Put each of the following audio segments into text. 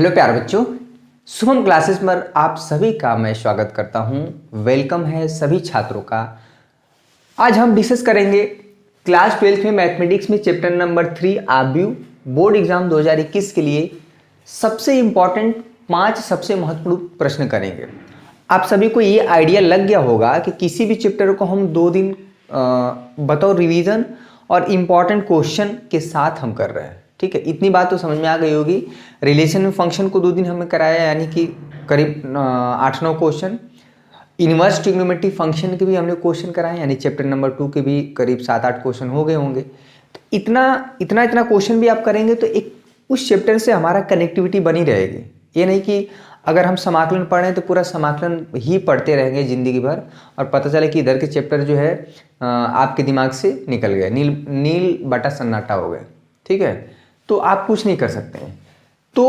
Hello प्यारे बच्चों, Shubham classes पर आप सभी का मैं स्वागत करता हूं। वेलकम है सभी छात्रों का। आज हम डिस्कस करेंगे क्लास 12 में मैथमेटिक्स में चैप्टर नंबर 3 आव्यूह बोर्ड एग्जाम 2021 के लिए सबसे इम्पॉर्टेंट 5 सबसे महत्वपूर्ण प्रश्न करेंगे। आप सभी को ये आइडिया लग गया होगा कि किसी भी चैप्टर को हम 2 दिन बतौर रिवीजन और इम्पॉर्टेंट क्वेश्चन के साथ हम कर रहे हैं। ठीक है, इतनी बात तो समझ में आ गई होगी। रिलेशन में फंक्शन को 2 दिन हमने कराया, यानी कि करीब 8-9 क्वेश्चन। इनवर्स ट्रिग्नोमेट्री फंक्शन के भी हमने क्वेश्चन कराए, यानी चैप्टर नंबर 2 के भी करीब 7-8 क्वेश्चन हो गए होंगे। तो इतना क्वेश्चन भी आप करेंगे तो एक उस चैप्टर से हमारा कनेक्टिविटी बनी रहेगी। ये नहीं कि अगर हम समाकलन पढ़ रहे हैं तो पूरा समाकलन ही पढ़ते रहेंगे ज़िंदगी भर और पता चले कि इधर के चैप्टर जो है आपके दिमाग से निकल गए, नील बटा सन्नाटा हो गए। ठीक है, तो आप कुछ नहीं कर सकते हैं। तो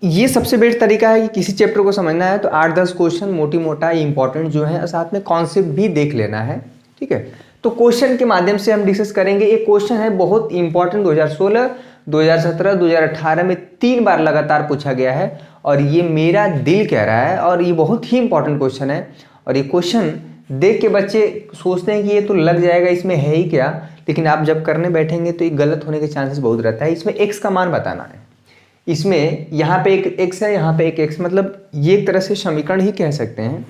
ये सबसे बेस्ट तरीका है कि किसी चैप्टर को समझना है तो 8-10 क्वेश्चन मोटी मोटा इंपॉर्टेंट जो है, साथ में कॉन्सेप्ट भी देख लेना है। ठीक है, तो क्वेश्चन के माध्यम से हम डिस्कस करेंगे। एक क्वेश्चन है बहुत इंपॉर्टेंट, 2016, 2017, 2018 में 3 बार लगातार पूछा गया है और ये मेरा दिल कह रहा है और ये बहुत ही इंपॉर्टेंट क्वेश्चन है। और ये क्वेश्चन देख के बच्चे सोचते हैं कि ये तो लग जाएगा, इसमें है ही क्या, लेकिन आप जब करने बैठेंगे तो ये गलत होने के चांसेस बहुत रहता है। इसमें x का मान बताना है। इसमें यहाँ पे एक x है, यहाँ पे एक x, मतलब ये एक तरह से समीकरण ही कह सकते हैं,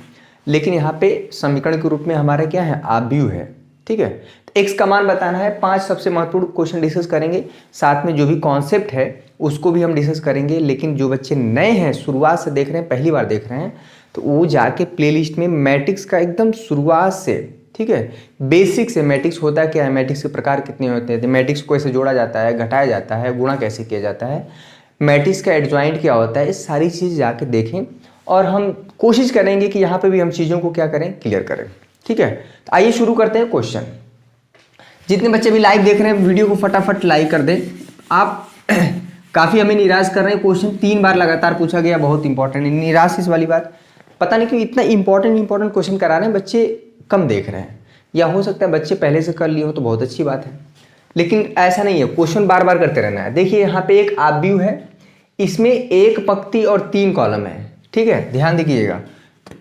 लेकिन यहाँ पे समीकरण के रूप में हमारा क्या है, आव्यूह है। ठीक है, तो x का मान बताना है। 5 सबसे महत्वपूर्ण क्वेश्चन डिस्कस करेंगे, साथ में जो भी कॉन्सेप्ट है उसको भी हम डिस्कस करेंगे। लेकिन जो बच्चे नए हैं, शुरुआत से देख रहे हैं, पहली बार देख रहे हैं, तो वो जाके प्लेलिस्ट में मैट्रिक्स का एकदम शुरुआत से, ठीक है, बेसिक से मैट्रिक्स होता है क्या है, मैट्रिक्स के प्रकार कितने होते हैं, मैट्रिक्स को कैसे जोड़ा जाता है, घटाया जाता है, गुणा कैसे किया जाता है, मैट्रिक्स का एडजॉइंट क्या होता है, ये सारी चीज़ जाके देखें। और हम कोशिश करेंगे कि यहाँ पे भी हम चीज़ों को क्या करें, क्लियर करें। ठीक है, तो आइए शुरू करते हैं क्वेश्चन। जितने बच्चे भी लाइव देख रहे हैं वीडियो को फटाफट लाइक कर दें। आप काफ़ी हमें निराश कर रहे हैं। क्वेश्चन 3 बार लगातार पूछा गया, बहुत इंपॉर्टेंट। निराश इस वाली बात, पता नहीं क्यों इतना इंपॉर्टेंट क्वेश्चन करा रहे हैं, बच्चे कम देख रहे हैं। या हो सकता है बच्चे पहले से कर लिए हो तो बहुत अच्छी बात है, लेकिन ऐसा नहीं है, क्वेश्चन बार बार करते रहना है। देखिए यहाँ पे एक आव्यूह है, इसमें 1 पंक्ति और 3 कॉलम है। ठीक है, ध्यान दीजिएगा।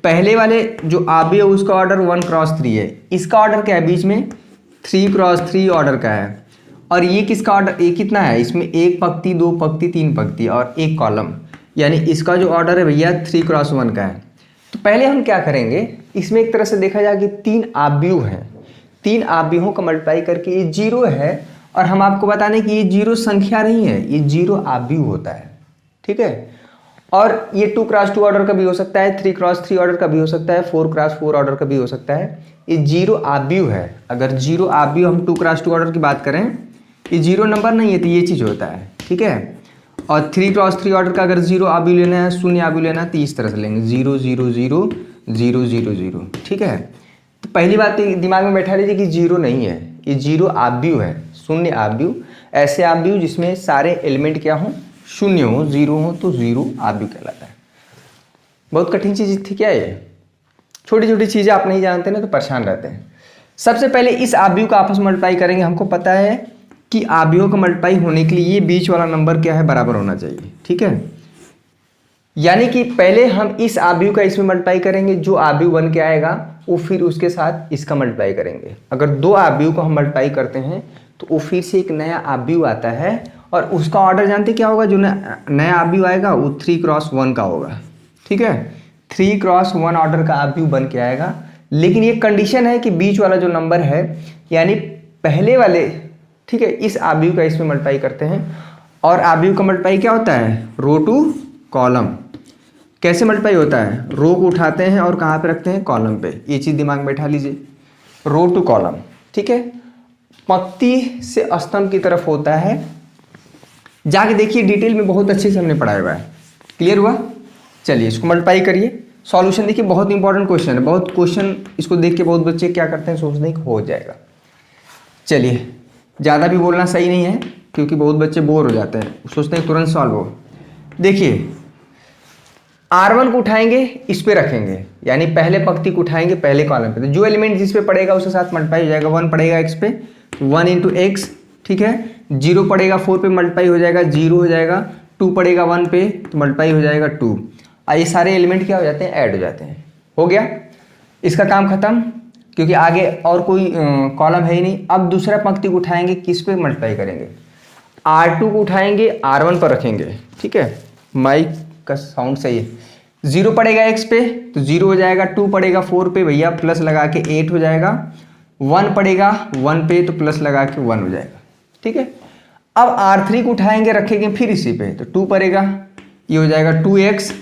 पहले वाले जो आव्यूह है उसका ऑर्डर 1x3 है, इसका ऑर्डर क्या है, बीच में 3x3 ऑर्डर का है। और ये किसका ऑर्डर, ये कितना है, इसमें 1 पंक्ति, 2 पंक्ति, 3 पंक्ति और 1 कॉलम, यानी इसका जो ऑर्डर है भैया 3x1 का है। तो पहले हम क्या करेंगे, इसमें एक तरह से देखा जाए कि 3 आव्यूह हैं, 3 आव्यूहों का मल्टीप्लाई करके ये 0 है। और हम आपको बता दें कि ये 0 संख्या नहीं है, ये 0 आव्यूह होता है। ठीक है, और ये 2x2 ऑर्डर का भी हो सकता है, 3x3 ऑर्डर का भी हो सकता है, 4x4 ऑर्डर का भी हो सकता है। ये 0 आव्यूह है। अगर 0 आव्यूह हम 2x2 ऑर्डर की बात करें, ये 0 नंबर नहीं है, तो ये चीज़ होता है। ठीक है, और 3x3 ऑर्डर का अगर 0 आव्यूह लेना है, शून्य आव्यूह लेना है, तो इस तरह से लेंगे 0 0 0 0 0 0। ठीक है, तो पहली बात तो दिमाग में बैठा लीजिए कि 0 नहीं है, ये 0 आव्यूह है, शून्य आव्यूह। ऐसे आव्यूह जिसमें सारे एलिमेंट क्या हों, शून्य हो, 0 हो, तो 0 आव्यूह कहलाता है। बहुत कठिन चीज़ थी क्या ये, छोटी छोटी चीज़ें आप नहीं जानते ना तो परेशान रहते हैं। सबसे पहले इस आव्यूह का आपस में मल्टीप्लाई करेंगे। हमको पता है कि आव्यूह का मल्टीप्लाई होने के लिए ये बीच वाला नंबर क्या है, बराबर होना चाहिए। ठीक है, यानी कि पहले हम इस आव्यूह का इसमें मल्टीप्लाई करेंगे, जो आव्यूह बन के आएगा वो फिर उसके साथ इसका मल्टीप्लाई करेंगे। अगर 2 आव्यूह को हम मल्टीप्लाई करते हैं तो वो फिर से एक नया आव्यूह आता है, और उसका ऑर्डर जानते क्या होगा, जो नया आव्यूह आएगा वो 3x1 का होगा। ठीक है, 3x1 ऑर्डर का आव्यूह बन के आएगा। लेकिन ये कंडीशन है कि बीच वाला जो नंबर है, यानी पहले वाले, ठीक है, इस आव्यूह का इसमें मल्टीप्लाई करते हैं। और आव्यूह का मल्टीप्लाई क्या होता है, रो टू कॉलम। कैसे मल्टीप्लाई होता है, रो को उठाते हैं और कहाँ पे रखते हैं, कॉलम पे। ये चीज़ दिमाग में बैठा लीजिए, रो टू कॉलम। ठीक है, पंक्ति से स्तंभ की तरफ होता है। जाके देखिए डिटेल में, बहुत अच्छे से हमने पढ़ाया हुआ है। क्लियर हुआ, चलिए इसको मल्टीप्लाई करिए। सॉल्यूशन देखिए, बहुत इंपॉर्टेंट क्वेश्चन है। बहुत क्वेश्चन इसको देख के बहुत बच्चे क्या करते हैं, सोचते हैं कि हो जाएगा। चलिए, ज़्यादा भी बोलना सही नहीं है क्योंकि बहुत बच्चे बोर हो जाते हैं, सोचते हैं तुरंत सॉल्व हो। देखिए R1 को उठाएंगे, इस पे रखेंगे, यानी पहले पंक्ति को उठाएंगे पहले कॉलम पे, तो जो एलिमेंट जिस पे पड़ेगा उसके साथ मल्टीप्लाई हो जाएगा। 1 पड़ेगा x पे, 1 × x। ठीक है, 0 पड़ेगा 4 पे, मल्टीप्लाई हो जाएगा, 0 हो जाएगा। 2 पड़ेगा 1 पे तो मल्टीप्लाई हो जाएगा 2। ये सारे एलिमेंट क्या हो जाते हैं, ऐड हो जाते हैं। हो गया, इसका काम खत्म, क्योंकि आगे और कोई कॉलम है ही नहीं। अब दूसरा पंक्ति को उठाएंगे, किस पे मल्टीप्लाई करेंगे, R2 को उठाएंगे R1 पर रखेंगे। ठीक है, माइक का साउंड सही है। 0 पड़ेगा x पे तो 0 हो जाएगा, 2 पड़ेगा 4 पे भैया प्लस लगा के 8 हो जाएगा, 1 पड़ेगा 1 पे तो प्लस लगा के 1 हो जाएगा। ठीक है, अब R3 को उठाएंगे रखेंगे फिर इसी पे, तो 2 पड़ेगा, ये हो जाएगा 2x,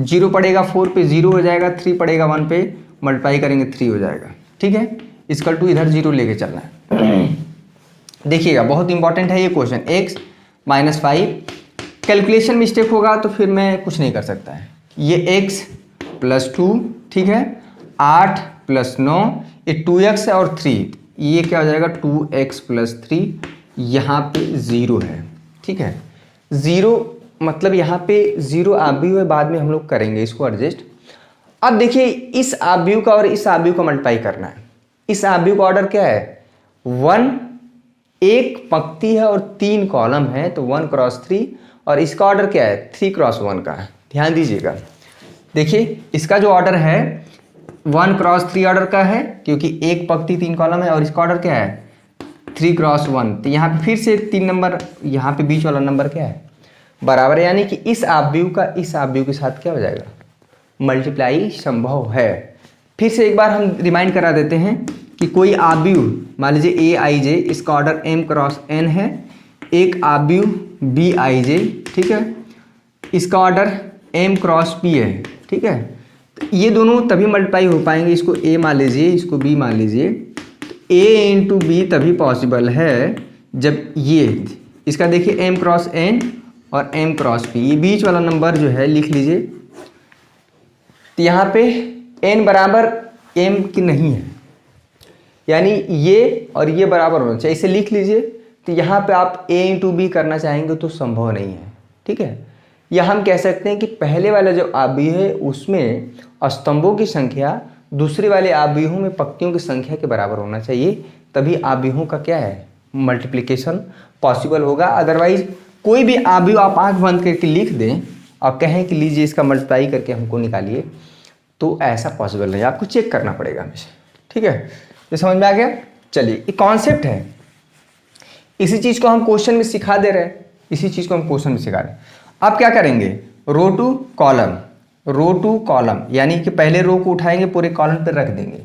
0 पड़ेगा 4 पे 0 हो जाएगा, 3 पड़ेगा 1 पे मल्टीप्लाई करेंगे 3 हो जाएगा। ठीक है, इसकल टू इधर 0 लेके चलना है। देखिएगा बहुत इंपॉर्टेंट है ये क्वेश्चन। x - 5 कैलकुलेशन मिस्टेक होगा तो फिर मैं कुछ नहीं कर सकता है। ये x + 2, ठीक है, 8 + 9, ये 2x है और 3, ये क्या हो जाएगा 2x + 3, यहाँ पे 0 है। ठीक है, 0 मतलब यहाँ पे 0 आव्यूह है, बाद में हम लोग करेंगे इसको एडजस्ट। अब देखिए इस आव्यूह का और इस आव्यूह का मल्टीप्लाई करना है। इस आव्यूह का ऑर्डर क्या है, 1, एक पंक्ति है और 3 कॉलम है तो 1 क्रॉस 3, और इसका ऑर्डर क्या है 3 क्रॉस 1 का। ध्यान दीजिएगा, देखिए इसका जो ऑर्डर है 1 क्रॉस 3 ऑर्डर का है, क्योंकि एक पंक्ति 3 कॉलम है, और इसका ऑर्डर क्या है 3 क्रॉस 1। तो यहाँ पे फिर से 3 नंबर, यहाँ पे बीच वाला नंबर क्या है बराबर, यानी कि इस आव्यूह का इस आव्यूह के साथ क्या हो जाएगा, मल्टीप्लाई संभव है। फिर से एक बार हम रिमाइंड करा देते हैं कि कोई आव्यूह, मान लीजिए Aij, इसका ऑर्डर m क्रॉस n है, एक आव्यूह Bij, ठीक है, इसका ऑर्डर m क्रॉस p है। ठीक है, तो ये दोनों तभी मल्टीप्लाई हो पाएंगे, इसको a मान लीजिए, इसको b मान लीजिए, तो a × b तभी पॉसिबल है जब ये, इसका देखिए m क्रॉस n और m क्रॉस p, ये बीच वाला नंबर जो है लिख लीजिए। तो यहाँ पे n बराबर m की नहीं है, यानी ये और ये बराबर होना चाहिए, इसे लिख लीजिए। तो यहाँ पे आप a × b करना चाहेंगे तो संभव नहीं है। ठीक है, या हम कह सकते हैं कि पहले वाला जो आव्यूह है उसमें स्तंभों की संख्या दूसरे वाले आव्यूहों में पंक्तियों की संख्या के बराबर होना चाहिए, तभी आव्यूहों का क्या है मल्टीप्लिकेशन पॉसिबल होगा। अदरवाइज कोई भी आव्यूह आप आंख बंद करके लिख दें और कहें कि लीजिए इसका मल्टीप्लाई करके हमको निकालिए, तो ऐसा पॉसिबल नहीं, आपको चेक करना पड़ेगा हमेशा। ठीक है, ये समझ में आ गया। चलिए, ये कॉन्सेप्ट है, इसी चीज़ को हम क्वेश्चन में सिखा दे रहे हैं, इसी चीज़ को हम क्वेश्चन में सिखा रहे हैं। अब क्या करेंगे, रो टू कॉलम, यानी कि पहले रो को उठाएंगे पूरे कॉलम पर रख देंगे,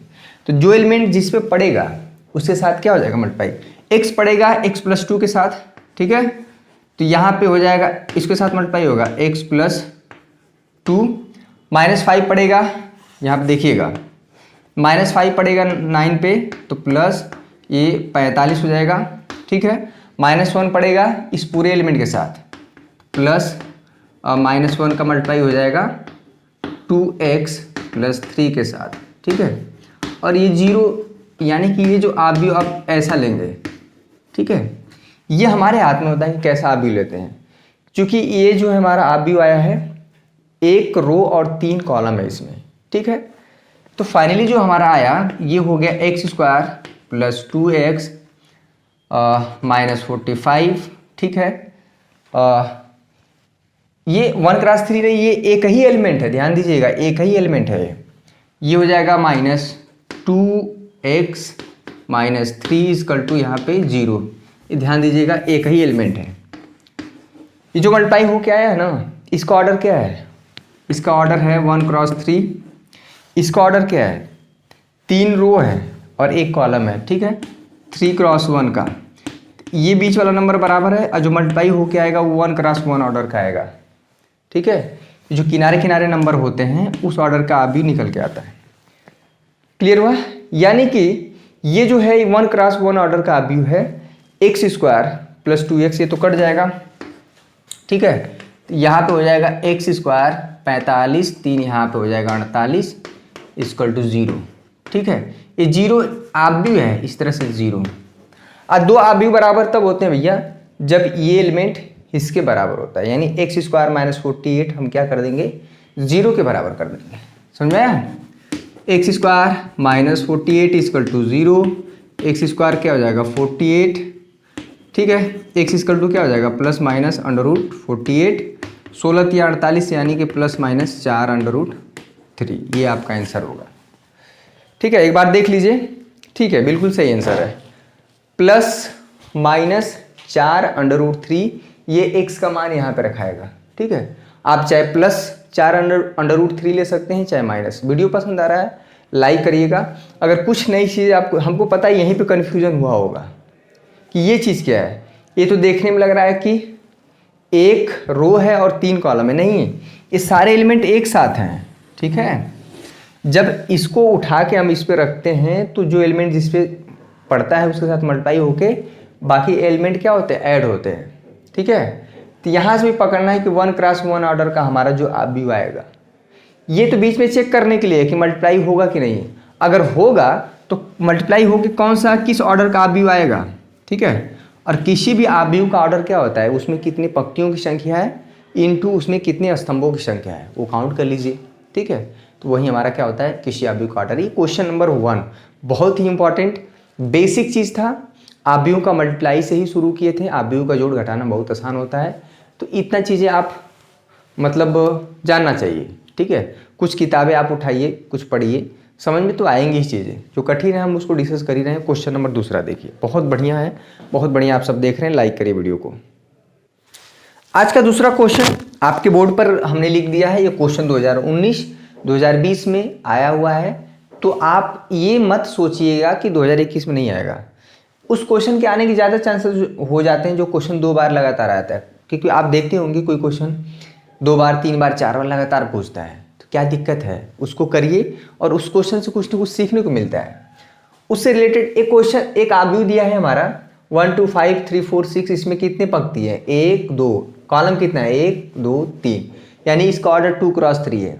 तो जो एलिमेंट जिस पे पड़ेगा उसके साथ क्या हो जाएगा मल्टीप्लाई। x पड़ेगा x + 2 के साथ, ठीक है, तो यहाँ पे हो जाएगा इसके साथ मल्टीप्लाई होगा x + 2, -5 पड़ेगा, यहाँ पे देखिएगा -5 पड़ेगा 9 पे तो प्लस ये 45 हो जाएगा। ठीक है, -1 पड़ेगा इस पूरे एलिमेंट के साथ, प्लस -1 का मल्टीप्लाई हो जाएगा 2x + 3 के साथ। ठीक है, और ये 0, यानी कि ये जो आव्यूह आप ऐसा लेंगे। ठीक है, ये हमारे हाथ में होता है कि कैसा आव्यूह लेते हैं, क्योंकि ये जो हमारा आव्यूह आया है 1 रो और 3 कॉलम है इसमें। ठीक है, तो फाइनली जो हमारा आया ये हो गया x² + 2x -45। ठीक है, ये 1 क्रॉस 3 नहीं, ये एक ही एलिमेंट है, ध्यान दीजिएगा एक ही एलिमेंट है। ये हो जाएगा -2x - 3 = यहाँ पे 0, ये ध्यान दीजिएगा एक ही एलिमेंट है। ये जो मल्टीप्लाई हो क्या आया है ना, इसका ऑर्डर क्या है, इसका ऑर्डर है 1 क्रॉस 3, इसका ऑर्डर क्या है 3 रो है और 1 कॉलम है। ठीक है, 3 क्रॉस 1 का, ये बीच वाला नंबर बराबर है, और जो मल्टीप्लाई हो के आएगा वो 1 क्रॉस 1 ऑर्डर का आएगा। ठीक है, जो किनारे किनारे नंबर होते हैं उस ऑर्डर का आव्यूह निकल के आता है। क्लियर हुआ, यानी कि ये जो है 1 क्रॉस 1 ऑर्डर का आव्यूह है, x² + 2x, ये तो कट जाएगा। ठीक है, तो यहाँ पे हो जाएगा x² 45, 3 यहाँ पे हो जाएगा 48 = 0। ठीक है, ये 0 आव्यूह है, इस तरह से 0। और 2 आव्यूह बराबर तब होते हैं भैया जब ये एलिमेंट इसके बराबर होता है, यानी x² - 48 हम क्या कर देंगे 0 के बराबर कर देंगे। समझ में आया, x² - 48 = 0, x² क्या हो जाएगा 48। ठीक है। एक्स इक्वल टू क्या हो जाएगा प्लस माइनस अंडर रूट 48, 16 या 48 यानी कि प्लस माइनस 4 अंडर रूट 3, ये आपका आंसर होगा। ठीक है, एक बार देख लीजिए। ठीक है, बिल्कुल सही आंसर है, प्लस माइनस 4 अंडर रूट 3, ये एक्स का मान यहाँ पे रखाएगा। ठीक है, आप चाहे प्लस 4 अंडर रूट 3 ले सकते हैं, चाहे माइनस। वीडियो पसंद आ रहा है लाइक करिएगा। अगर कुछ नई चीज़ आपको, हमको पता है यहीं पे कन्फ्यूजन हुआ होगा कि ये चीज़ क्या है, ये तो देखने में लग रहा है कि एक रो है और 3 कॉलम है, नहीं, ये सारे एलिमेंट एक साथ हैं। ठीक है, जब इसको उठा के हम इस पे रखते हैं तो जो एलिमेंट जिस पे पड़ता है उसके साथ मल्टीप्लाई होके बाकी एलिमेंट क्या होते हैं, ऐड होते हैं। ठीक है, तो यहाँ से भी पकड़ना है कि 1 क्रॉस 1 ऑर्डर का हमारा जो ABU आएगा, ये तो बीच में चेक करने के लिए कि मल्टीप्लाई होगा कि नहीं। अगर होगा तो मल्टीप्लाई होकर कौन सा किस ऑर्डर का ABU आएगा। ठीक है, और किसी भी ABU का ऑर्डर क्या होता है, उसमें कितनी पंक्तियों की संख्या है इनटू उसमें कितने स्तंभों की संख्या है, वो काउंट कर लीजिए। ठीक है, तो वही हमारा क्या होता है, किसी ABU का ऑर्डर। ये क्वेश्चन नंबर 1 बहुत ही इंपॉर्टेंट बेसिक चीज़ था। ABU का मल्टीप्लाई से ही शुरू किए थे, ABU का जोड़ घटाना बहुत आसान होता है, तो इतना चीज़ें आप मतलब जानना चाहिए। ठीक है, कुछ किताबें आप उठाइए, कुछ पढ़िए, समझ में तो आएंगी ही चीज़ें। जो कठिन है हम उसको डिस्कस कर ही रहे हैं। क्वेश्चन नंबर 2 देखिए, बहुत बढ़िया है, बहुत बढ़िया। आप सब देख रहे हैं, लाइक करिए वीडियो को। आज का दूसरा क्वेश्चन आपके बोर्ड पर हमने लिख दिया है, ये क्वेश्चन 2019-2020 में आया हुआ है, तो आप ये मत सोचिएगा कि 2021 में नहीं आएगा। उस क्वेश्चन के आने की ज़्यादा चांसेस हो जाते हैं जो क्वेश्चन 2 बार लगातार आता है, क्योंकि आप देखते होंगे कोई क्वेश्चन 2 बार 3 बार 4 बार लगातार पूछता है, तो क्या दिक्कत है, उसको करिए और उस क्वेश्चन से कुछ ना कुछ सीखने को मिलता है। उससे रिलेटेड एक क्वेश्चन, एक ABU दिया है हमारा 1 2 5 3 4 6, इसमें कितने पंक्ति है, 1 2, कॉलम कितना है 1 2 3, यानी इसका ऑर्डर 2 क्रॉस 3 है।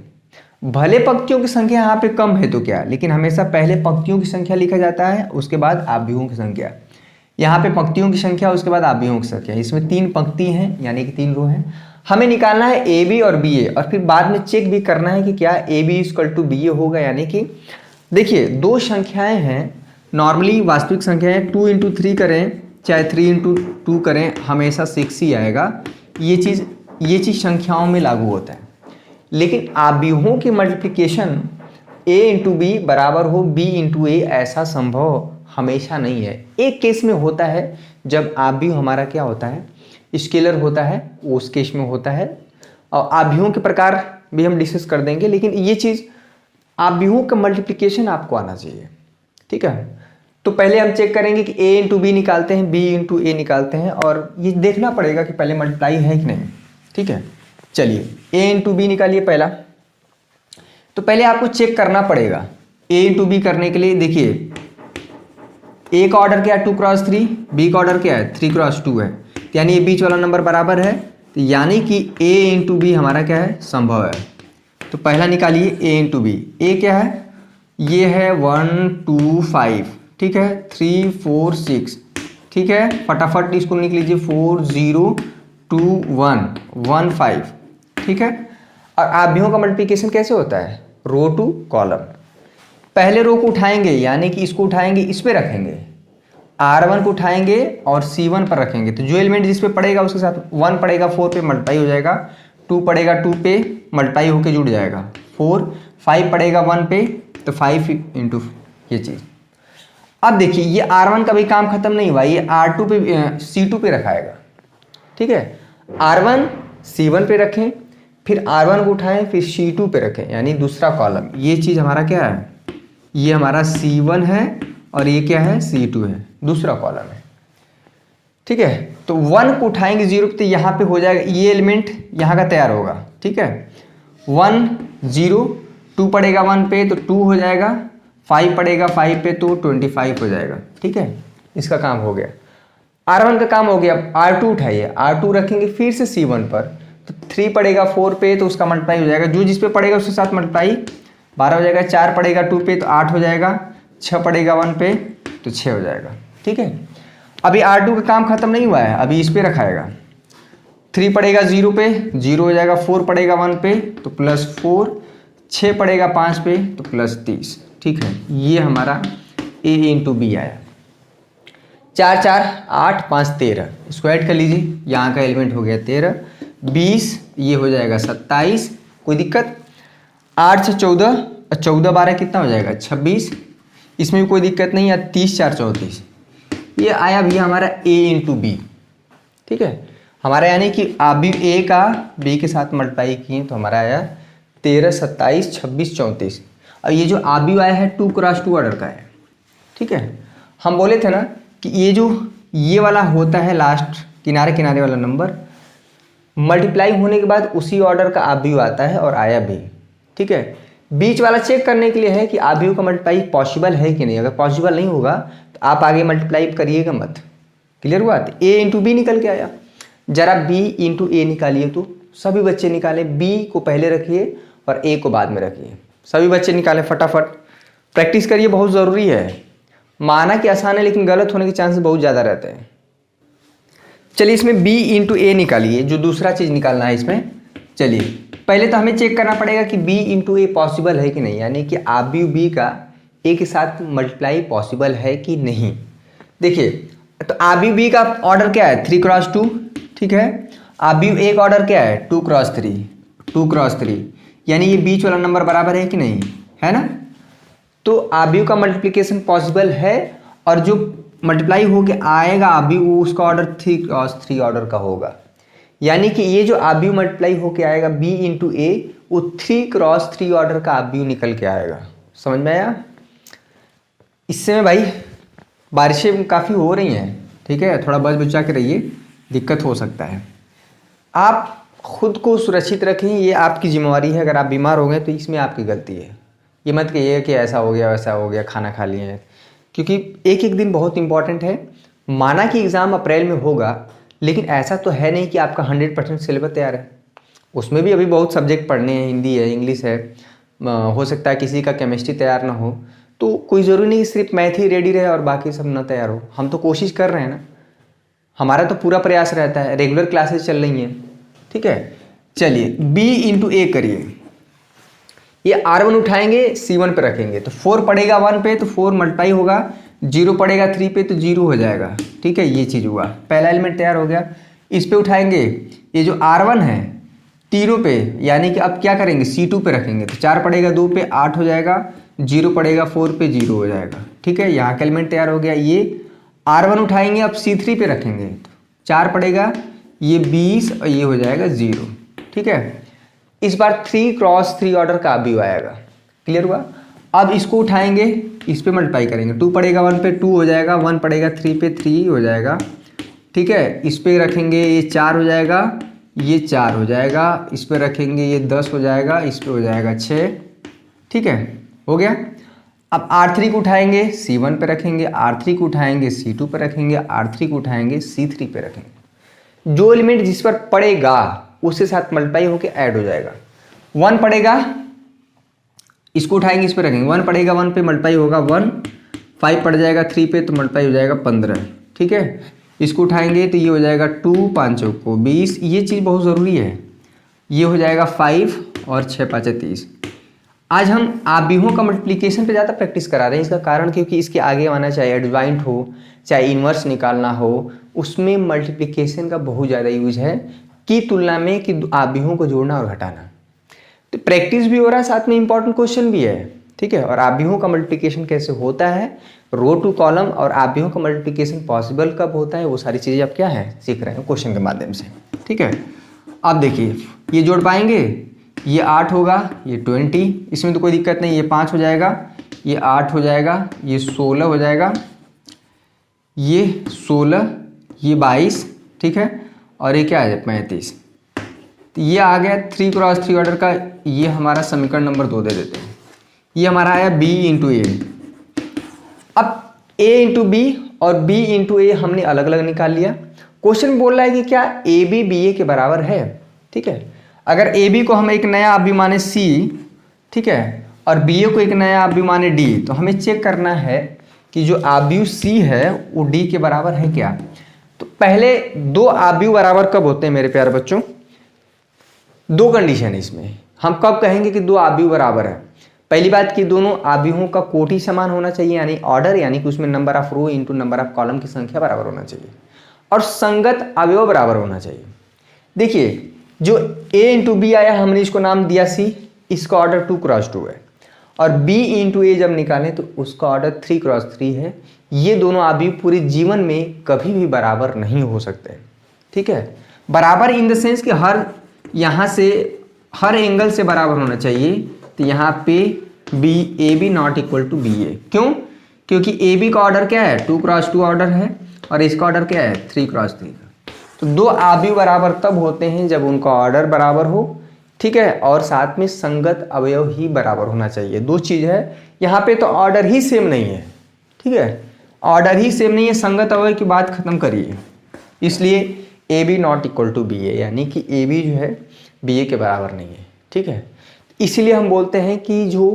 भले पंक्तियों की संख्या यहाँ पे कम है तो क्या, लेकिन हमेशा पहले पंक्तियों की संख्या लिखा जाता है, उसके बाद ABUओं की संख्या। यहाँ पे पंक्तियों की संख्या, उसके बाद ABUओं की संख्या। इसमें 3 पंक्ति हैं यानी कि 3 रो हैं। हमें निकालना है AB और BA, और फिर बाद में चेक भी करना है कि क्या AB इक्वल टू BA होगा। यानी कि देखिए 2 संख्याएं हैं, नॉर्मली वास्तविक संख्याएं 2 इंटू 3 करें चाहे 3 इंटू 2 करें, हमेशा 6 ही आएगा। ये चीज़ संख्याओं में लागू होता है। लेकिन ABUओं की मल्टीप्लिकेशन A इंटू बी बराबर हो B इंटू A, ऐसा संभव हमेशा नहीं है। एक केस में होता है जब ABU हमारा क्या होता है, स्केलर होता है, उस केस में होता है। और ABUओं के प्रकार भी हम डिस्कस कर देंगे, लेकिन ये चीज़ ABUओं का मल्टीप्लिकेशन आपको आना चाहिए। ठीक है, तो पहले हम चेक करेंगे कि A इंटू बी निकालते हैं, B इंटू A निकालते हैं, और ये देखना पड़ेगा कि पहले मल्टीप्लाई है कि नहीं। ठीक है, चलिए A इंटू बी निकालिए पहला। तो पहले आपको चेक करना पड़ेगा A इंटू बी करने के लिए। देखिए A का ऑर्डर क्या है 2 क्रॉस 3, B का ऑर्डर क्या है 3 क्रॉस 2 है, यानी ये बीच वाला नंबर बराबर है, तो यानी कि A इंटू बी हमारा क्या है, संभव है। तो पहला निकालिए A इंटू बी। A क्या है, ये है 1 2 5, ठीक है, 3 4 6, ठीक है, फटाफट इसको लिख लीजिए 4 0 2 1 1 5, ठीक है। और ABUओं का मल्टीप्लिकेशन कैसे होता है, रो टू कॉलम। पहले रो को उठाएंगे यानी कि इसको उठाएंगे, इस पे रखेंगे, R1 को उठाएंगे और C1 पर रखेंगे, तो जो एलिमेंट जिस पे पड़ेगा उसके साथ 1 पड़ेगा 4 पे मल्टीप्लाई हो जाएगा, 2 पड़ेगा 2 पे मल्टीप्लाई होके जुड़ जाएगा 4, 5 पड़ेगा 1 पे तो 5 इंटू ये चीज़। अब देखिए ये R1 का भी काम खत्म नहीं हुआ, ये R2 पे C2 पे रखाएगा। ठीक है, R1 C1 पे रखें, फिर R1 को उठाएं, फिर C2 पे रखें, यानी दूसरा कॉलम। ये चीज़ हमारा क्या है, ये हमारा C1 है और ये क्या है C2 है, दूसरा कॉलम है। ठीक है, तो 1 को उठाएंगे 0 पे, तो यहाँ पे हो जाएगा, ये एलिमेंट यहाँ का तैयार होगा। ठीक है, 1 0, 2 पड़ेगा 1 पे तो 2 हो जाएगा, 5 पड़ेगा 5 पे तो 25 हो जाएगा। ठीक है, इसका काम हो गया। R1 का काम हो गया। R2 उठाइए, R2 रखेंगे फिर से C1 पर, तो 3 पड़ेगा 4 पे तो उसका मल्टीप्लाई हो जाएगा, जो जिस पे पड़ेगा उसके साथ मल्टीप्लाई 12 हो जाएगा। 4 पड़ेगा 2 पे तो 8 हो जाएगा, 6 पड़ेगा 1 पे तो 6 हो जाएगा। ठीक है, अभी R2 का काम खत्म नहीं हुआ है, अभी इस पे रखाएगा। 3 पड़ेगा 0 पे 0 हो जाएगा, 4 पड़ेगा 1 पे तो +4, 6 पड़ेगा 5 पे तो +30। ठीक है, ये हमारा A इंटू बी आया। 4 4 8 5 13, इसको ऐड कर लीजिए, यहाँ का एलिमेंट हो गया 13, 20 ये हो जाएगा 27, कोई दिक्कत। 8 से 14, 14 12 कितना हो जाएगा 26, इसमें भी कोई दिक्कत नहीं है। 30 4 34, ये आया भैया हमारा a इंटू बी, ठीक है। हमारा यानी कि अभी a का b के साथ मल्टीप्लाई किए तो हमारा आया 13 27 26 34। और ये जो आबी आया है 2 क्रॉस 2 ऑर्डर का है, ठीक है। हम बोले थे ना कि ये जो ये वाला होता है लास्ट किनारे किनारे वाला नंबर, मल्टीप्लाई होने के बाद उसी ऑर्डर का आबी आता है और आया भी, ठीक है। बीच वाला चेक करने के लिए है कि आबी का मल्टीप्लाई पॉसिबल है कि नहीं। अगर पॉसिबल नहीं होगा तो आप आगे मल्टीप्लाई करिएगा मत। क्लियर हुआ? तो a इंटू बी निकल के आया। जरा b इंटू ए निकालिए, तो सभी बच्चे निकाले, b को पहले रखिए और a को बाद में रखिए। सभी बच्चे निकालें फटाफट, प्रैक्टिस करिए, बहुत ज़रूरी है। माना कि आसान है लेकिन गलत होने के चांसेस बहुत ज़्यादा रहते हैं। चलिए इसमें b इंटू ए निकालिए, जो दूसरा चीज़ निकालना है इसमें। चलिए पहले तो हमें चेक करना पड़ेगा कि b इंटू ए पॉसिबल है कि नहीं, यानी कि आबी b का a के साथ मल्टीप्लाई पॉसिबल है कि नहीं। देखिए तो आबी b का ऑर्डर क्या है 3 क्रॉस 2, ठीक है। आबी ए का ऑर्डर क्या है 2 क्रॉस 3, 2 क्रॉस 3, यानी ये बीच वाला नंबर बराबर है कि नहीं, है ना। तो आबी का मल्टीप्लिकेशन पॉसिबल है और जो मल्टीप्लाई होके आएगा आबी वो उसका ऑर्डर 3 क्रॉस 3 ऑर्डर का होगा। यानी कि ये जो आबी मल्टीप्लाई होके आएगा b इंटू ए, वो 3 क्रॉस 3 ऑर्डर का आबी निकल के आएगा। समझ में आया? इससे में भाई बारिशें काफ़ी हो रही हैं, ठीक है, थोड़ा बच बचा के रहिए, दिक्कत हो सकता है। आप खुद को सुरक्षित रखें, ये आपकी जिम्मेवारी है। अगर आप बीमार हो गए तो इसमें आपकी गलती है। ये मत कहिए कि ऐसा हो गया वैसा हो गया, खाना खा लिए हैं, क्योंकि एक एक दिन बहुत इंपॉर्टेंट है। माना कि एग्ज़ाम अप्रैल में होगा, लेकिन ऐसा तो है नहीं कि आपका 100% सिलेबस तैयार है। उसमें भी अभी बहुत सब्जेक्ट पढ़ने हैं, हिंदी है, इंग्लिश है, हो सकता है किसी का केमिस्ट्री तैयार ना हो। तो कोई ज़रूरी नहीं सिर्फ मैथ ही रेडी रहे और बाकी सब ना तैयार हो। हम तो कोशिश कर रहे हैं ना, हमारा तो पूरा प्रयास रहता है, रेगुलर क्लासेस चल रही हैं, ठीक है। चलिए b इंटू ए करिए, ये r1 उठाएंगे c1 पे रखेंगे तो 4 पड़ेगा 1 पे तो 4 मल्टीप्लाई होगा, 0 पड़ेगा 3 पे तो 0 हो जाएगा, ठीक है। ये चीज़ हुआ, पहला एलिमेंट तैयार हो गया। इस पे उठाएंगे ये जो r1 है तीनों पे, यानी कि अब क्या करेंगे c2 पे रखेंगे तो 4 पड़ेगा 2 पे 8 हो जाएगा, 0 पड़ेगा 4 पे 0 हो जाएगा, ठीक है। यहाँ का एलिमेंट तैयार हो गया। ये r1 उठाएंगे अब c3 पे रखेंगे तो 4 पड़ेगा, ये 20 और ये हो जाएगा 0, ठीक है। इस बार 3 क्रॉस 3 ऑर्डर का भी आएगा। क्लियर हुआ? अब इसको उठाएंगे, इस पे मल्टीप्लाई करेंगे, 2 पड़ेगा 1 पे 2 हो जाएगा, 1 पड़ेगा 3 पे 3 हो जाएगा, ठीक है। इस पे रखेंगे ये 4 हो जाएगा, ये 4 हो जाएगा, इस पे रखेंगे ये 10 हो जाएगा, इस पे हो जाएगा 6, ठीक है, हो गया। अब R3 को उठाएंगे C1 पे रखेंगे, R3 को उठाएंगे C2 पे रखेंगे, R3 को उठाएंगे C3 पे रखेंगे। जो एलिमेंट जिस पर पड़ेगा उसके साथ मल्टीप्लाई होकर ऐड हो जाएगा। 1 पड़ेगा, इसको उठाएंगे इस पे रखेंगे, 1 पड़ेगा 1 पे मल्टीप्लाई होगा 1, 5 पड़ जाएगा 3 पे तो मल्टीप्लाई हो जाएगा 15, ठीक है। इसको उठाएंगे तो ये हो जाएगा 2 5 को 20, ये चीज़ बहुत ज़रूरी है। ये हो जाएगा 5 और 6 5 30। आज हम आबियों का मल्टीप्लिकेशन पे ज़्यादा प्रैक्टिस करा रहे हैं। इसका कारण क्योंकि इसके आगे आना, चाहे एडजॉइंट हो चाहे इन्वर्स निकालना हो, उसमें मल्टीप्लिकेशन का बहुत ज़्यादा यूज है की तुलना में कि आबियों को जोड़ना और घटाना। तो प्रैक्टिस भी हो रहा है, साथ में इंपॉर्टेंट क्वेश्चन भी है, ठीक है। और आबियों का मल्टीप्लिकेशन कैसे होता है, रो टू कॉलम, और आबियों का मल्टीप्लिकेशन पॉसिबल कब होता है, वो सारी चीज़ें आप क्या है सीख रहे हैं क्वेश्चन के माध्यम से, ठीक है। अब देखिए ये जोड़ पाएंगे, ये 8 होगा, ये 20, इसमें तो कोई दिक्कत नहीं, ये 5 हो जाएगा, ये 8 हो जाएगा, ये 16 हो जाएगा, ये 16, ये 22, ठीक है, और ये क्या है 35। तो ये आ गया 3 क्रॉस 3 ऑर्डर का। ये हमारा समीकरण नंबर 2 दे देते हैं। ये हमारा आया b इंटू ए। अब a इंटू बी और b इंटू ए हमने अलग अलग निकाल लिया। क्वेश्चन बोल रहा है कि क्या ए बी बी ए के बराबर है, ठीक है। अगर ए बी को हम एक नया आबी माने c, ठीक है, और बी ए को एक नया आबी माने d, तो हमें चेक करना है कि जो आबी c है वो d के बराबर है क्या। तो पहले दो आबी बराबर कब होते हैं मेरे प्यारे बच्चों, दो कंडीशन है इसमें। हम कब कहेंगे कि दो आबी बराबर है, पहली बात कि दोनों अवयवों का कोटि समान होना चाहिए, यानी ऑर्डर, यानी कि उसमें number of row into number of column की संख्या बराबर होना चाहिए, और संगत अवयव बराबर होना चाहिए। देखिए जो a इंटू बी आया, हमने इसको नाम दिया c, इसका ऑर्डर 2x2 है, और b इंटू ए जब निकालें तो उसका ऑर्डर 3x3 है। ये दोनों अवयव पूरे जीवन में कभी भी बराबर नहीं हो सकते, ठीक है। बराबर इन द सेंस कि हर यहाँ से हर एंगल से बराबर होना चाहिए। तो यहाँ पे B A B not equal to B A, क्यों? क्योंकि ए बी का ऑर्डर क्या है, 2x2 ऑर्डर है, और इसका ऑर्डर क्या है, 3x3। तो दो अवयव बराबर तब होते हैं जब उनका ऑर्डर बराबर हो, ठीक है, और साथ में संगत अवयव ही बराबर होना चाहिए। दो चीज़ है यहाँ पे, तो ऑर्डर ही सेम नहीं है, ठीक है, ऑर्डर ही सेम नहीं है, संगत अवयव की बात खत्म करिए। इसलिए A B not equal to B A, यानी कि ए बी जो है बी ए के बराबर नहीं है, ठीक है। इसलिए हम बोलते हैं कि जो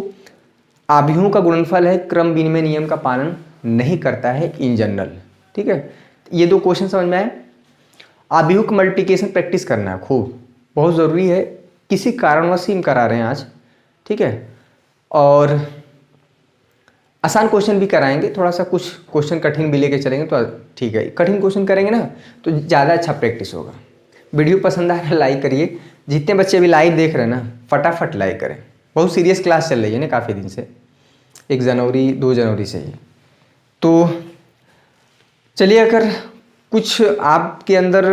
अवयवों का गुणनफल है क्रम विनिमय नियम का पालन नहीं करता है इन जनरल, ठीक है। ये दो क्वेश्चन समझ में आए। अवयव का मल्टीप्लिकेशन प्रैक्टिस करना है खूब, बहुत ज़रूरी है, किसी कारणवश ही हम करा रहे हैं आज, ठीक है। और आसान क्वेश्चन भी कराएंगे, थोड़ा सा कुछ क्वेश्चन कठिन भी लेके चलेंगे तो ठीक है। कठिन क्वेश्चन करेंगे ना तो ज़्यादा अच्छा प्रैक्टिस होगा। वीडियो पसंद आए तो लाइक करिए, जितने बच्चे अभी लाइव देख रहे हैं ना फटाफट लाइक करें। बहुत सीरियस क्लास चल रही है ना काफ़ी दिन से, 1 जनवरी 2 जनवरी से ही। तो चलिए, अगर कुछ आपके अंदर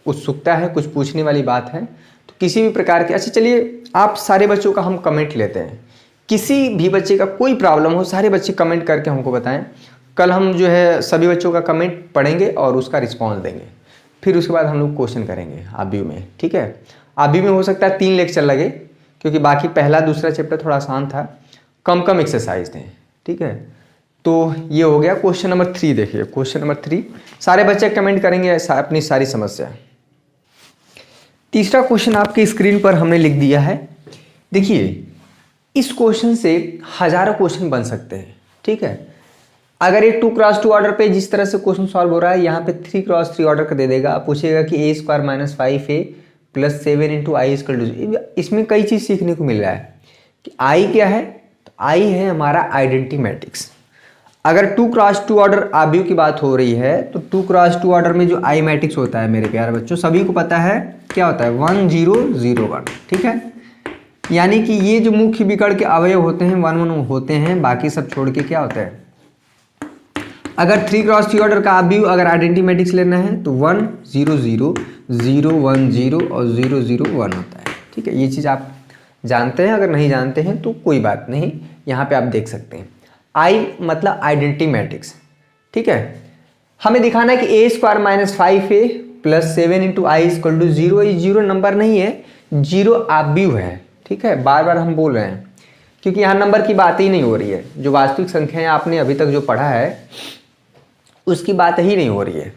उत्सुकता है, कुछ पूछने वाली बात है तो किसी भी प्रकार की, अच्छा चलिए आप सारे बच्चों का हम कमेंट लेते हैं, किसी भी बच्चे का कोई प्रॉब्लम हो सारे बच्चे कमेंट करके हमको बताएं। कल हम जो है सभी बच्चों का कमेंट पढ़ेंगे और उसका रिस्पॉन्स देंगे, फिर उसके बाद हम लोग क्वेश्चन करेंगे अवयव में, ठीक है। अवयव में हो सकता है 3 लेक्चर लगे, क्योंकि बाकी पहला दूसरा चैप्टर थोड़ा आसान था, कम एक्सरसाइज थे, ठीक है। तो ये हो गया। क्वेश्चन नंबर 3 देखिए, क्वेश्चन नंबर 3 सारे बच्चे कमेंट करेंगे अपनी सारी समस्या। तीसरा क्वेश्चन आपके स्क्रीन पर हमने लिख दिया है। देखिए इस क्वेश्चन से हजारों क्वेश्चन बन सकते हैं, ठीक है। अगर ये 2x2 ऑर्डर पे जिस तरह से क्वेश्चन सॉल्व हो रहा है, यहाँ पे 3x3 ऑर्डर का दे देगा, पूछेगा कि a² - 5a + 7 × i = 0। इसमें कई चीज़ सीखने को मिल रहा है कि i क्या है, तो i है हमारा आइडेंटिटी मैट्रिक्स। अगर 2x2 ऑर्डर अवयव की बात हो रही है तो 2x2 ऑर्डर में जो आई मैट्रिक्स होता है मेरे प्यारे बच्चों, सभी को पता है क्या होता है, 1 0 0 1, ठीक है। यानी कि ये जो मुख्य विकर्ण के अवयव होते हैं 1 1 होते हैं, बाकी सब छोड़ के क्या होता है। अगर 3x3 ऑर्डर का अवयव अगर आइडेंटिटी मैट्रिक्स लेना है तो 1 0 0 0 1 0 और 0 0 1 होता है, ठीक है। ये चीज़ आप जानते हैं, अगर नहीं जानते हैं तो कोई बात नहीं, यहाँ पे आप देख सकते हैं। आई मतलब आइडेंटिटी मैट्रिक्स, ठीक है। हमें दिखाना है कि a² - 5a + 7 × i = 0। ये 0 नंबर नहीं है, 0 अवयव है, ठीक है। बार बार हम बोल रहे हैं क्योंकि यहाँ नंबर की बात ही नहीं हो रही है, जो वास्तविक संख्याएं आपने अभी तक जो पढ़ा है उसकी बात ही नहीं हो रही है।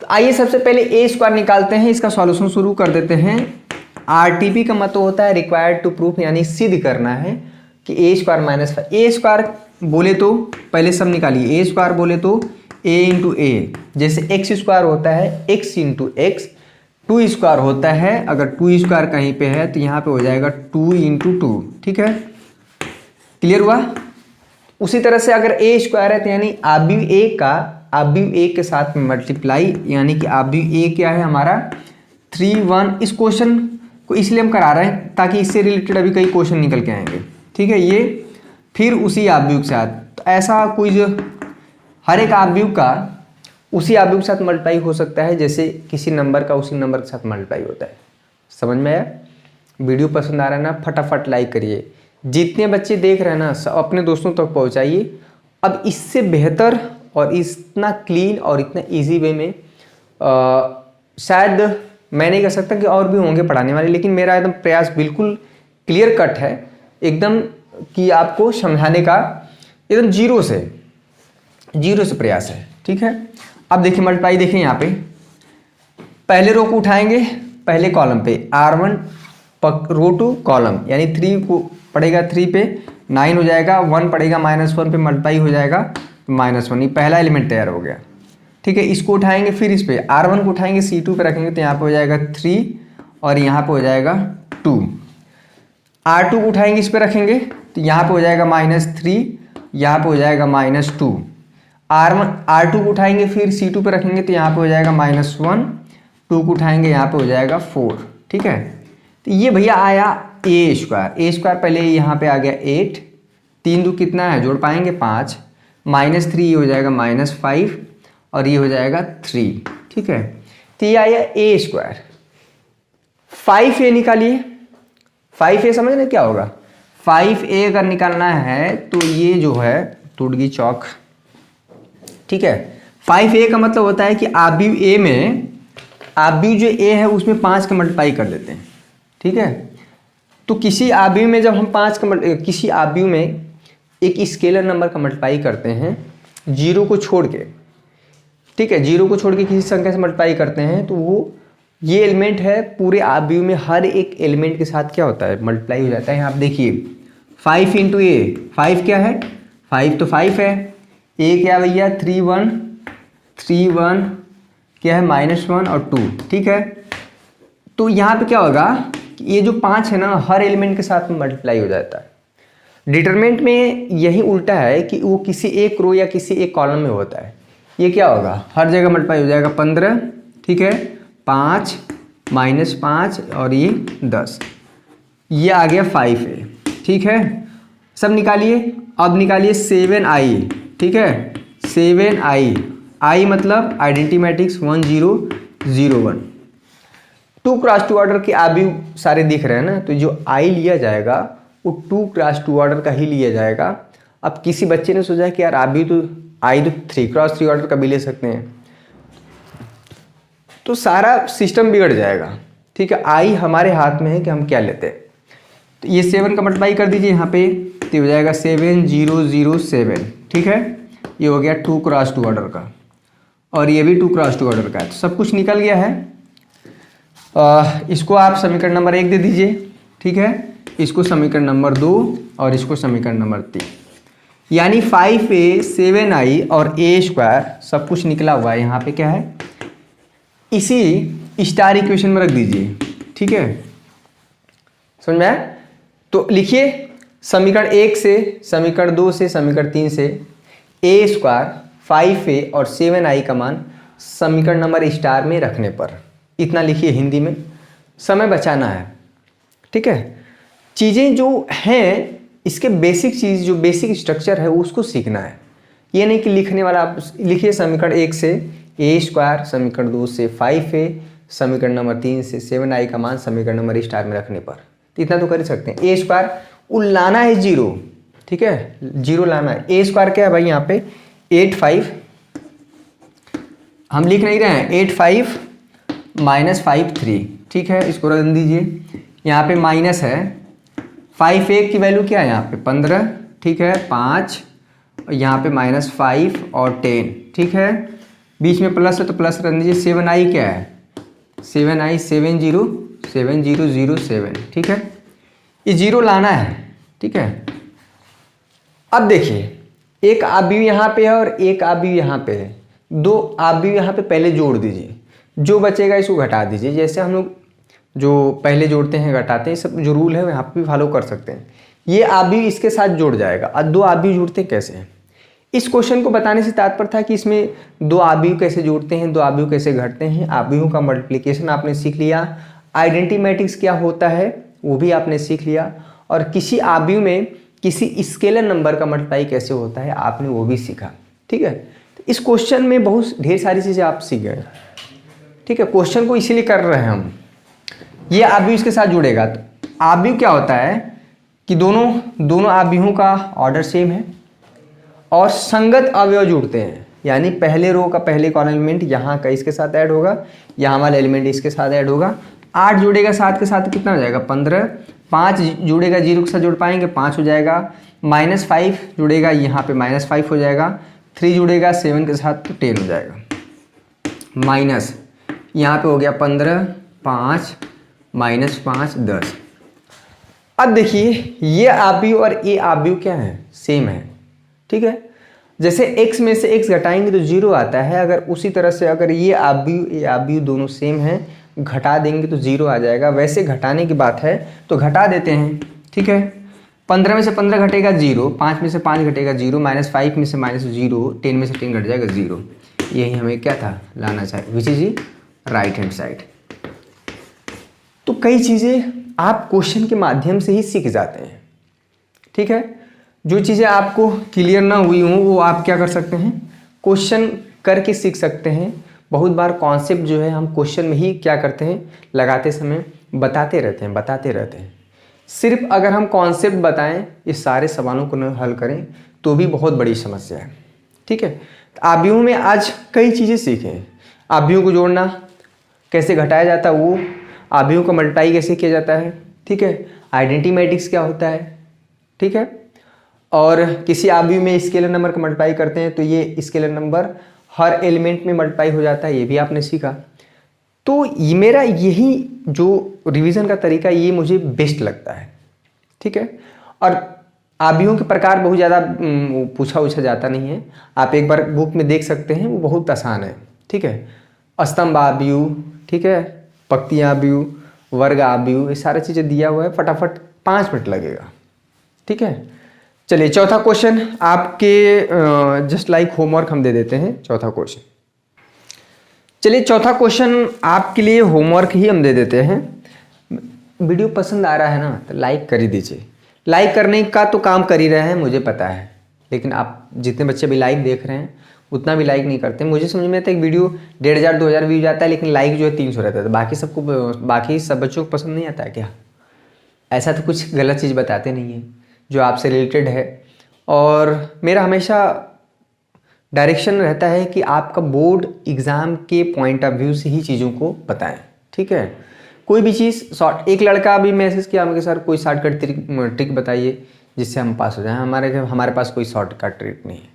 तो आइए सबसे पहले a² निकालते हैं, इसका सॉल्यूशन शुरू कर देते हैं। आरटीपी का मतलब होता है रिक्वायर्ड टू प्रूफ, यानी सिद्ध करना है कि a² - 5 a² बोले तो पहले सब निकालिए। a² बोले तो a × a, जैसे x² होता है x × x, 2² होता है, अगर 2² कहीं पे है तो यहाँ पे हो जाएगा 2 × 2, ठीक है। क्लियर हुआ। उसी तरह से अगर a² है तो यानी अवयव a का अवयव a के साथ मल्टीप्लाई, यानी कि अवयव a क्या है हमारा 3 1। इस क्वेश्चन को इसलिए हम करा रहे हैं ताकि इससे रिलेटेड अभी कई क्वेश्चन निकल के आएंगे, ठीक है। ये फिर उसी अवयव के साथ, तो ऐसा कोई जो हर एक अवयव का उसी अवयव के साथ मल्टीप्लाई हो सकता है, जैसे किसी नंबर का उसी नंबर के साथ मल्टीप्लाई होता है। समझ में आया। वीडियो पसंद आ रहा है ना, फटाफट लाइक करिए, जितने बच्चे देख रहे हैं ना सब अपने दोस्तों तक पहुंचाइए। अब इससे बेहतर और इतना क्लीन और इतना इजी वे में शायद मैं नहीं कह सकता कि और भी होंगे पढ़ाने वाले, लेकिन मेरा एकदम प्रयास बिल्कुल क्लियर कट है एकदम कि आपको समझाने का एकदम जीरो से प्रयास है, ठीक है। अब देखिए मल्टीप्लाई, देखिए यहाँ पे पहले रो को उठाएंगे पहले कॉलम पे, R1 रो टू कॉलम, यानी 3 को पड़ेगा 3 पे 9 हो जाएगा, 1 पड़ेगा -1 पे मल्टीप्लाई हो जाएगा -1, ये पहला एलिमेंट तैयार हो गया, ठीक है। इसको उठाएंगे फिर इस पे R1 को उठाएंगे C2 पे रखेंगे तो यहाँ पे हो जाएगा 3 और यहाँ पे हो जाएगा 2। R2 को उठाएंगे इस पे रखेंगे तो यहाँ पे हो जाएगा -3, यहाँ पे हो जाएगा -2। R2 को उठाएंगे फिर C2 पे रखेंगे तो यहाँ पे हो जाएगा -1, 2 को उठाएंगे यहाँ पे हो जाएगा 4। ठीक है, तो ये भैया आया a²। a² पहले यहाँ पे आ गया 8, 3 2 कितना है, जोड़ पाएंगे 5, -3 ये हो जाएगा -5 और ये हो जाएगा 3। ठीक है, तो ये आया a²। 5a निकालिए। 5a समझ ना क्या होगा, 5a अगर निकालना है तो ये जो है टूटगी चौक। ठीक है, 5a का मतलब होता है कि आव्यूह a में, आव्यूह जो a है उसमें 5 का मल्टीप्लाई कर देते हैं। ठीक है, तो किसी आव्यूह में जब हम किसी आव्यूह में एक स्केलर नंबर का मल्टीप्लाई करते हैं 0 को छोड़ के, ठीक है, 0 को छोड़ के किसी संख्या से मल्टीप्लाई करते हैं तो वो ये एलिमेंट है पूरे आव्यूह में हर एक एलिमेंट के साथ क्या होता है, मल्टीप्लाई हो जाता है। आप देखिए 5 × a, 5 क्या है, 5 तो 5 है, a क्या भैया 3 1 क्या है -1 और 2। ठीक है, तो यहाँ पे क्या होगा कि ये जो 5 है ना हर एलिमेंट के साथ में मल्टीप्लाई हो जाता है। डिटरमिनेंट में यही उल्टा है कि वो किसी एक रो या किसी एक कॉलम में होता है। ये क्या होगा, हर जगह मल्टीप्लाई हो जाएगा 15। ठीक है, 5 -5 और ये 10, ये आ गया 5a। ठीक है, सब निकालिए। अब निकालिए 7i। ठीक है, 7i, i मतलब आइडेंटिटी मैट्रिक्स 1 0 0 1। 2 × 2 ऑर्डर के आव्यूह सारे दिख रहे हैं ना, तो जो i लिया जाएगा वो 2 × 2 ऑर्डर का ही लिया जाएगा। अब किसी बच्चे ने सोचा कि यार आव्यूह तो i तो 3 × 3 ऑर्डर का भी ले सकते हैं, तो सारा सिस्टम बिगड़ जाएगा। ठीक है, i हमारे हाथ में है कि हम क्या लेते हैं। तो ये 7 का मल्टीप्लाई कर दीजिए यहाँ पे, तो हो जाएगा 7 0 0 7। ठीक है, ये हो गया 2 × 2 ऑर्डर का और ये भी 2 × 2 ऑर्डर का है, तो सब कुछ निकल गया है। इसको आप समीकरण नंबर 1 दे दीजिए। ठीक है, इसको समीकरण नंबर 2 और इसको समीकरण नंबर 3, यानी 5a 7i और a² सब कुछ निकला हुआ है। यहाँ पे क्या है, इसी स्टार इक्वेशन में रख दीजिए। ठीक है, समझ में आया? तो लिखिए समीकरण 1 से, समीकरण 2 से, समीकरण 3 से a², 5a और 7i का मान समीकरण नंबर स्टार में रखने पर, इतना लिखिए हिंदी में, समय बचाना है। ठीक है, चीज़ें जो हैं इसके बेसिक चीज़, जो बेसिक स्ट्रक्चर है उसको सीखना है। ये नहीं कि लिखने वाला आप लिखिए समीकरण 1 से a², समीकरण 2 से 5a, समीकरण नंबर 3 से 7i का मान समीकरण नंबर स्टार में रखने पर, इतना तो कर ही सकते हैं। a² वो लाना है 0। ठीक है, 0 लाना है। a² क्या है भाई, यहाँ पे 8 5, हम लिख नहीं रहे हैं, 8 5 -5 3। ठीक है, इसको रख दीजिए। यहाँ पे माइनस है, 5a की वैल्यू क्या है यहाँ पे 15। ठीक है, 5 और यहाँ पे -5 और 10। ठीक है, बीच में प्लस है तो प्लस रख दीजिए। 7i क्या है, 7i 7 0 7 0 0 7। ठीक है, ये 0 लाना है। ठीक है, अब देखिए एक आव्यूह यहाँ पे है और एक आव्यूह यहाँ पे है, दो आव्यूह यहाँ पे पहले जोड़ दीजिए, जो बचेगा इसको घटा दीजिए। जैसे हम लोग जो पहले जोड़ते हैं घटाते हैं, सब जो रूल है वो यहाँ पे भी फॉलो कर सकते हैं। ये आव्यूह इसके साथ जुड़ जाएगा। अब दो आव्यूह जुड़ते कैसे हैं, इस क्वेश्चन को बताने से तात्पर्य था कि इसमें दो आव्यूह कैसे जुड़ते हैं, दो आव्यूह कैसे घटते हैं। आव्यूहों का मल्टीप्लिकेशन आपने सीख लिया, आइडेंटिटी मैट्रिक्स क्या होता है वो भी आपने सीख लिया, और किसी आव्यूह में किसी स्केलर नंबर का मल्टीप्लाई कैसे होता है आपने वो भी सीखा। ठीक है, तो इस क्वेश्चन में बहुत ढेर सारी चीज़ें आप सीख गए। ठीक है, क्वेश्चन को इसीलिए कर रहे हैं हम। ये आव्यूह इसके साथ जुड़ेगा, तो आव्यूह क्या होता है कि दोनों आव्यूहों का ऑर्डर सेम है और संगत अवयव जुड़ते हैं, यानी पहले रो का पहले कॉलम एलिमेंट यहाँ का इसके साथ ऐड होगा, यहाँ वाला एलिमेंट इसके साथ ऐड होगा। 8 जुड़ेगा 7 के साथ कितना हो जाएगा 15, 5 जुड़ेगा 0 के साथ जुड़ पाएंगे 5 हो जाएगा, -5 जुड़ेगा यहाँ पे -5 हो जाएगा, 3 जुड़ेगा 7 के साथ तो 10 हो जाएगा, माइनस यहाँ पे हो गया 15, 5 -5 10। अब देखिए ये आव्यूह और ये आव्यूह क्या है, सेम है। ठीक है, जैसे x में से x घटाएंगे तो 0 आता है, अगर उसी तरह से अगर ये आव्यूह दोनों सेम हैं, घटा देंगे तो 0 आ जाएगा। वैसे घटाने की बात है तो घटा देते हैं। ठीक है, 15 में से 15 घटेगा 0, 5 में से 5 घटेगा 0, -5 में से -0, 10 में से 10 घट जाएगा 0। यही हमें क्या था लाना चाहिए, which is right hand side. तो कई चीज़ें आप क्वेश्चन के माध्यम से ही सीख जाते हैं, ठीक है। जो चीज़ें आपको क्लियर ना हुई हों वो आप क्या कर सकते हैं, क्वेश्चन करके सीख सकते हैं। बहुत बार कॉन्सेप्ट जो है हम क्वेश्चन में ही क्या करते हैं, लगाते समय बताते रहते हैं। सिर्फ अगर हम कॉन्सेप्ट बताएं, ये सारे सवालों को न हल करें तो भी बहुत बड़ी समस्या है, ठीक है। आव्यूहों में आज कई चीज़ें सीखें। आव्यूहों को जोड़ना कैसे घटाया जाता है, वो आव्यूहों का मल्टीप्लाई कैसे किया जाता है, ठीक है। आइडेंटिटी मैट्रिक्स क्या होता है, ठीक है। और किसी आव्यूह में स्केलर नंबर का मल्टीप्लाई करते हैं तो ये स्केलर नंबर हर एलिमेंट में मल्टीप्लाई हो जाता है, ये भी आपने सीखा। तो ये मेरा यही जो रिवीजन का तरीका ये मुझे बेस्ट लगता है, ठीक है। और आव्यूहों के प्रकार बहुत ज़्यादा पूछा जाता नहीं है, आप एक बार बुक में देख सकते हैं, वो बहुत आसान है, ठीक है। स्तंभ आव्यूह, ठीक है, पंक्ति आव्यूह, वर्ग आव्यूह, ये सारी चीज़ें दिया हुआ है, फटाफट 5 मिनट लगेगा, ठीक है। चलिए चौथा क्वेश्चन आपके जस्ट लाइक होमवर्क हम दे देते हैं। चौथा क्वेश्चन, चलिए चौथा क्वेश्चन आपके लिए होमवर्क ही हम दे देते हैं। वीडियो पसंद आ रहा है ना तो लाइक कर ही दीजिए। लाइक करने का तो काम कर ही रहे हैं मुझे पता है, लेकिन आप जितने बच्चे भी लाइक देख रहे हैं उतना भी लाइक नहीं करते। मुझे समझ में आता है एक वीडियो 1500-2000 व्यू जाता है, लेकिन लाइक जो है 300 रहता है। तो बाकी सब बच्चों को पसंद नहीं आता है क्या? ऐसा तो कुछ गलत चीज़ बताते नहीं हैं जो आपसे रिलेटेड है। और मेरा हमेशा डायरेक्शन रहता है कि आपका बोर्ड एग्ज़ाम के पॉइंट ऑफ व्यू से ही चीज़ों को बताएं, ठीक है। कोई भी चीज़ शॉर्ट, एक लड़का भी मैसेज किया मुझे, सर कोई शॉर्टकट ट्रिक बताइए जिससे हम पास हो जाएं। हमारे पास कोई शॉर्टकट ट्रिक नहीं है।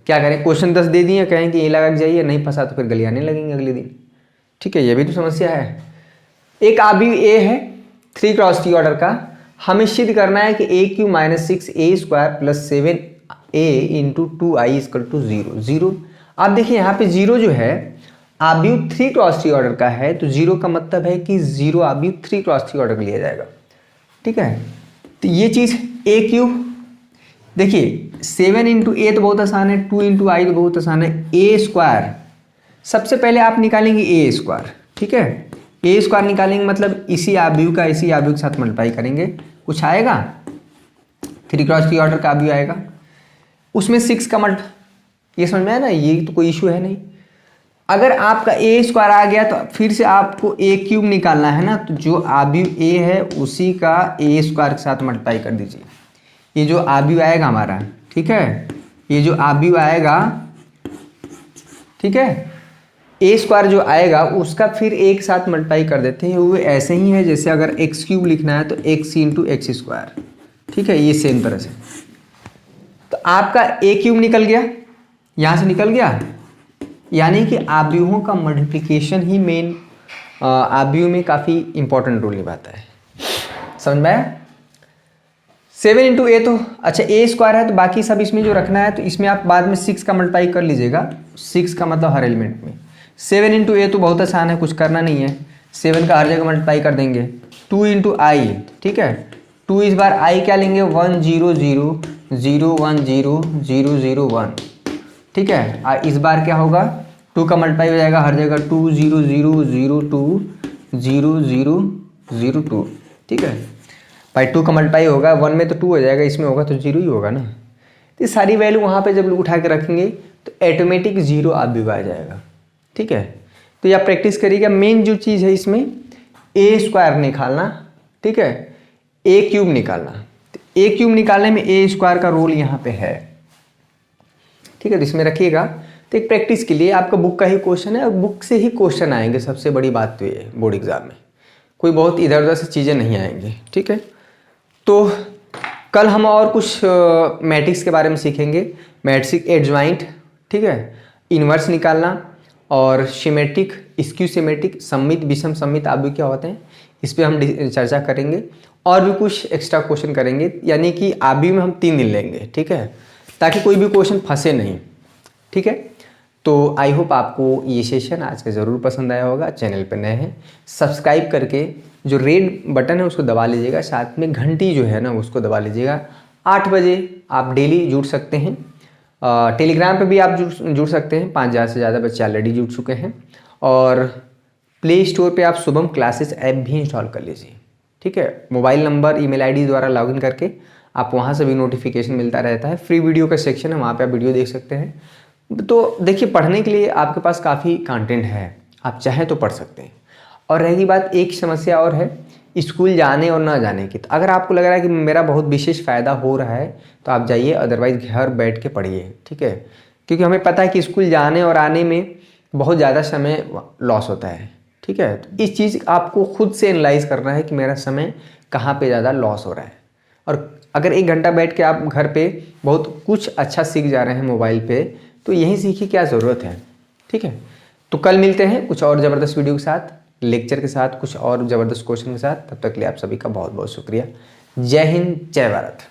क्या करें, क्वेश्चन 10 दे दिए, कहें कि ये लगा के जाइए, नहीं फंसा तो फिर गलियाने लगेंगे अगले दिन, ठीक है। ये भी तो समस्या है। एक आव्यूह ए है 3x3 ऑर्डर का, हमें सिद्ध करना है कि a³ - 6a² + 7a × 2i = 0। आप देखिए यहाँ पे 0 जो है आव्यूह 3x3 ऑर्डर का है, तो 0 का मतलब है कि 0 आव्यूह 3x3 ऑर्डर का लिया जाएगा, ठीक है। तो ये चीज़ a³ देखिए 7 × a तो बहुत आसान है, 2 × i तो बहुत आसान है, a²। सबसे पहले आप निकालेंगे a², ठीक है। a² निकालेंगे मतलब इसी आव्यूह का इसी आव्यूह के साथ मल्टीप्लाई करेंगे, कुछ आएगा 3x3 ऑर्डर का आव्यूह आएगा, उसमें 6 का ये समझ में आया ना, ये तो कोई इशू है नहीं। अगर आपका a² आ गया तो फिर से आपको a³ निकालना है ना, तो जो आव्यूह a है उसी का a² के साथ मल्टीप्लाई कर दीजिए। ये जो आव्यूह आएगा हमारा, ठीक है, ये जो आव्यूह आएगा, ठीक है, a² जो आएगा उसका फिर एक साथ मल्टीप्लाई कर देते हैं। वो ऐसे ही है जैसे अगर x³ लिखना है तो x × x², ठीक है, ये सेम तरह से। तो आपका a³ निकल गया, यहाँ से निकल गया, यानी कि आव्यूहों का मल्टीप्लिकेशन ही मेन आव्यूह में काफ़ी इंपॉर्टेंट रोल निभाता है। समझ में आया? 7 × a तो अच्छा a² है तो बाकी सब इसमें जो रखना है तो इसमें आप बाद में 6 का मल्टीप्लाई कर लीजिएगा। 6 का मतलब हर एलिमेंट में। 7 × a तो बहुत आसान है, कुछ करना नहीं है, 7 का हर जगह मल्टीप्लाई कर देंगे। 2 × i, ठीक है, 2 इस बार i क्या लेंगे 1 0 0 0 1 0 0 0 1, ठीक है। इस बार क्या होगा 2 का मल्टीप्लाई हो जाएगा हर जगह 2 0 0 0 2 0 0 0 2, ठीक है भाई। 2 का मल्टीप्लाई होगा 1 में तो 2 हो जाएगा, इसमें होगा तो 0 ही होगा ना। तो सारी वैल्यू वहाँ पे जब उठा के रखेंगे तो ऑटोमेटिक 0 आव्यूह आ जाएगा, ठीक है। तो यह प्रैक्टिस करिएगा। मेन जो चीज़ है इसमें a² निकालना, ठीक है, a³ निकालना। तो a³ निकालने में a² का रोल यहाँ पे है, ठीक है। तो इसमें रखिएगा। तो एक प्रैक्टिस के लिए आपका बुक का ही क्वेश्चन है और बुक से ही क्वेश्चन आएंगे। सबसे बड़ी बात तो ये बोर्ड एग्जाम में कोई बहुत इधर उधर से चीज़ें नहीं आएंगी, ठीक है। तो कल हम और कुछ मैट्रिक्स के बारे में सीखेंगे। मैट्रिक्स एडजॉइंट, ठीक है, इन्वर्स निकालना और सिमेट्रिक, स्क्यू सिमेट्रिक, सममित, विषम सममित आव्यूह क्या होते हैं इस पर हम चर्चा करेंगे। और भी कुछ एक्स्ट्रा क्वेश्चन करेंगे, यानी कि आव्यूह में हम 3 दिन लेंगे, ठीक है, ताकि कोई भी क्वेश्चन फंसे नहीं, ठीक है। तो आई होप आपको ये सेशन आज का ज़रूर पसंद आया होगा। चैनल पर नए हैं सब्सक्राइब करके जो रेड बटन है उसको दबा लीजिएगा, साथ में घंटी जो है ना उसको दबा लीजिएगा। 8 बजे आप डेली जुड़ सकते हैं। टेलीग्राम पे भी आप जुड़ सकते हैं, 5000 से ज़्यादा बच्चे ऑलरेडी जुड़ चुके हैं। और प्ले स्टोर पे आप शुभम क्लासेस ऐप भी इंस्टॉल कर लीजिए, ठीक है। मोबाइल नंबर, ईमेल आईडी द्वारा लॉगिन करके आप वहाँ से भी नोटिफिकेशन मिलता रहता है। फ्री वीडियो का सेक्शन है, वहाँ पे आप वीडियो देख सकते हैं। तो देखिए, पढ़ने के लिए आपके पास काफ़ी कंटेंट है, आप चाहें तो पढ़ सकते हैं। और रहेगी बात, एक समस्या और है स्कूल जाने और ना जाने की। तो अगर आपको लग रहा है कि मेरा बहुत विशेष फ़ायदा हो रहा है तो आप जाइए, अदरवाइज़ घर बैठ के पढ़िए, ठीक है। क्योंकि हमें पता है कि स्कूल जाने और आने में बहुत ज़्यादा समय लॉस होता है, ठीक है। तो इस चीज़ आपको खुद से एनालाइज करना है कि मेरा समय कहाँ पे ज़्यादा लॉस हो रहा है। और अगर 1 घंटा बैठ के आप घर पे बहुत कुछ अच्छा सीख जा रहे हैं मोबाइल पे, तो यही सीखिए, क्या ज़रूरत है, ठीक है। तो कल मिलते हैं कुछ और ज़बरदस्त वीडियो के साथ, लेक्चर के साथ, कुछ और ज़बरदस्त क्वेश्चन के साथ। तब तक के लिए आप सभी का बहुत बहुत शुक्रिया। जय हिंद, जय भारत।